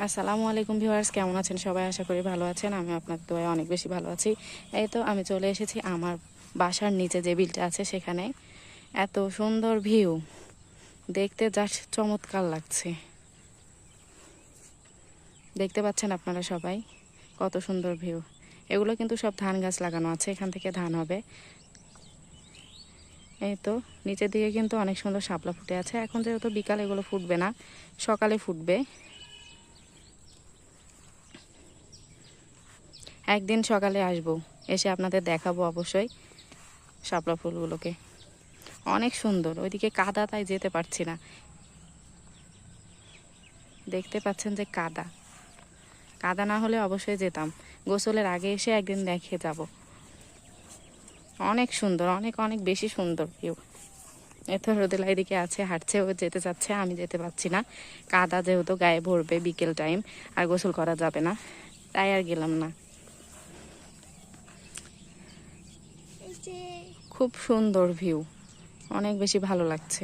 আসসালামু আলাইকুম ভিউয়ার্স, কেমন আছেন সবাই? আশা করি ভালো আছেন। আমি আপনার দোয়ায় অনেক বেশি ভালো আছি। এই তো আমি চলে এসেছি আমার বাসার নিচে যে বিলটা আছে সেখানে। এত সুন্দর ভিউ, দেখতে জাস্ট চমৎকার লাগছে। দেখতে পাচ্ছেন আপনারা সবাই কত সুন্দর ভিউ। এগুলো কিন্তু সব ধান গাছ লাগানো আছে, এখান থেকে ধান হবে। এই তো নিচের দিকে কিন্তু অনেক সুন্দর শাপলা ফুটে আছে। এখন যেহেতু বিকাল, এগুলো ফুটবে না, সকালে ফুটবে। একদিন সকালে আসবো, এসে আপনাদের দেখাবো অবশ্যই শাপলা ফুলগুলোকে। অনেক সুন্দর। ওইদিকে কাদা, তাই যেতে পারছি না। দেখতে পাচ্ছেন যে কাদা, কাদা না হলে অবশ্যই যেতাম। গোসলের আগে এসে একদিন দেখে যাব। অনেক সুন্দর, অনেক অনেক বেশি সুন্দর ভিউ। এত রোদেলা এদিকে আছে, হাঁটছে, ও যেতে চাচ্ছে, আমি যেতে পারছি না। কাদা যেহেতু গায়ে ভরবে, বিকেল টাইম আর গোসল করা যাবে না, তাই আর গেলাম না। খুব সুন্দর ভিউ, অনেক বেশি ভালো লাগছে।